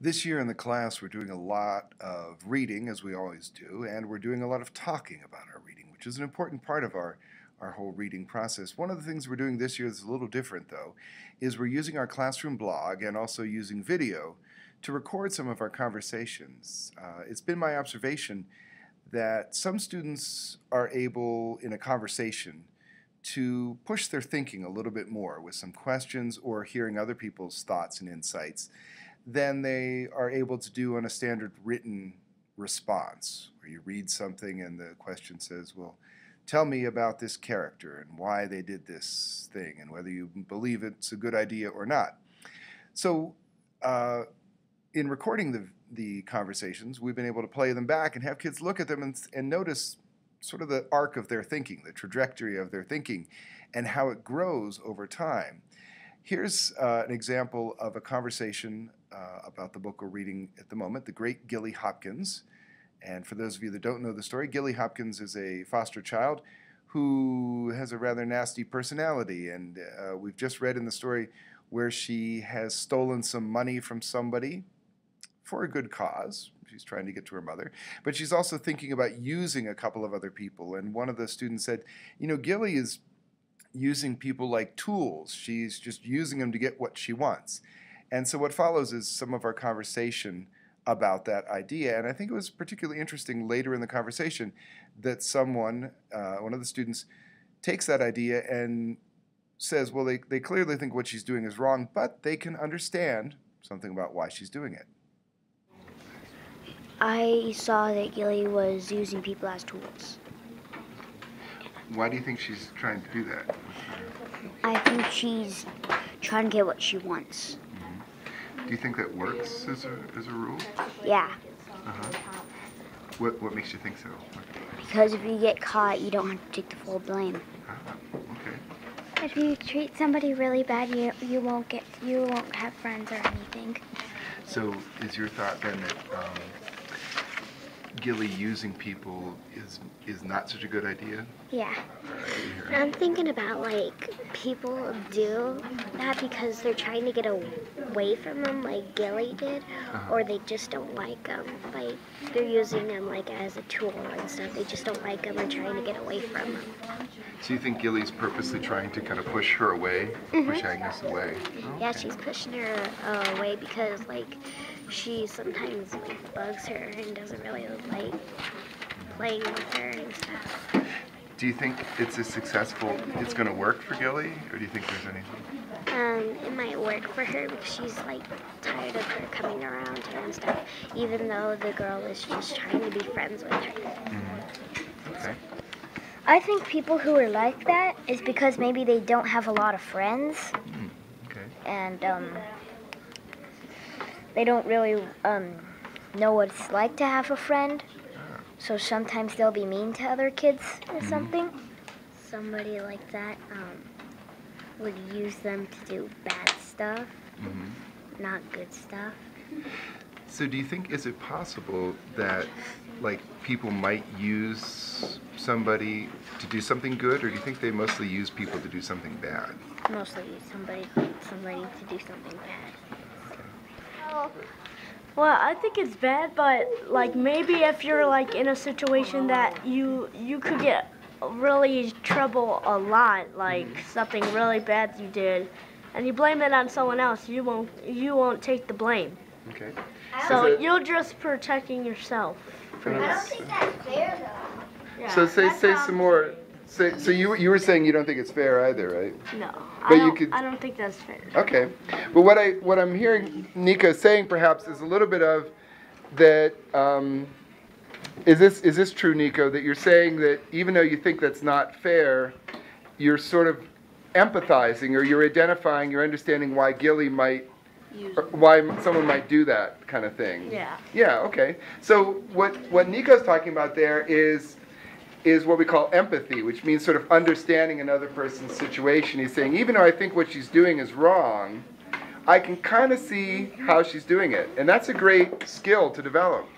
This year in the class, we're doing a lot of reading, as we always do, and we're doing a lot of talking about our reading, which is an important part of our whole reading process. One of the things we're doing this year that's a little different, though, is we're using our classroom blog and also using video to record some of our conversations. It's been my observation that some students are able, in a conversation, to push their thinking a little bit more with some questions or hearing other people's thoughts and insights than they are able to do on a standard written response, where you read something and the question says, well, tell me about this character and why they did this thing and whether you believe it's a good idea or not. So in recording the conversations, we've been able to play them back and have kids look at them and notice sort of the arc of their thinking, the trajectory of their thinking, and how it grows over time. Here's an example of a conversation about the book we're reading at the moment, The Great Gilly Hopkins. And for those of you that don't know the story, Gilly Hopkins is a foster child who has a rather nasty personality. And we've just read in the story where she has stolen some money from somebody for a good cause. She's trying to get to her mother. But she's also thinking about using a couple of other people. And one of the students said, you know, Gilly is using people like tools. She's just using them to get what she wants. And so what follows is some of our conversation about that idea. And I think it was particularly interesting later in the conversation that someone, one of the students, takes that idea and says, well, they clearly think what she's doing is wrong, but they can understand something about why she's doing it. I saw that Gilly was using people as tools. Why do you think she's trying to do that? I think she's trying to get what she wants. Do you think that works as a rule? Yeah. What makes you think so? Because if you get caught, you don't have to take the full blame. Okay. If you treat somebody really bad, you won't have friends or anything. So is your thought then that Gilly using people is not such a good idea? Yeah. I'm thinking about, like, people do that because they're trying to get away from them, like Gilly did, or they just don't like them. Like, they're using them, like, as a tool and stuff. They just don't like them and trying to get away from them. So you think Gilly's purposely trying to kind of push her away, push Agnes away? Oh, yeah, she's pushing her away because, like, she sometimes, like, bugs her and doesn't really like playing with her and stuff. Do you think it's it's going to work for Gilly, or do you think there's anything? It might work for her because she's, like, tired of her coming around her and stuff, even though the girl is just trying to be friends with her. Okay. I think people who are like that is because maybe they don't have a lot of friends. Okay. And they don't really know what it's like to have a friend. So sometimes they'll be mean to other kids or something. Somebody like that would use them to do bad stuff, not good stuff. So do you think, is it possible that, like, people might use somebody to do something good, or do you think they mostly use people to do something bad? Mostly use somebody to do something bad. Well, I think it's bad, but, like, maybe if you're, like, in a situation that you could get really trouble a lot, like something really bad you did, and you blame it on someone else, you won't take the blame. Okay. So you're just protecting yourself. I don't think that's fair, though. Yeah, So say some more. So you were saying you don't think it's fair either, right? No, But I don't think that's fair. Okay, but what I'm hearing Nico saying perhaps is a little bit of that. Is this true, Nico? That you're saying that even though you think that's not fair, you're sort of empathizing, or you're identifying, you're understanding why Gilly might, or why someone might do that kind of thing. Yeah. Yeah. Okay. So what Nico's talking about there is what we call empathy, which means sort of understanding another person's situation. He's saying, even though I think what she's doing is wrong, I can kind of see how she's doing it. And that's a great skill to develop.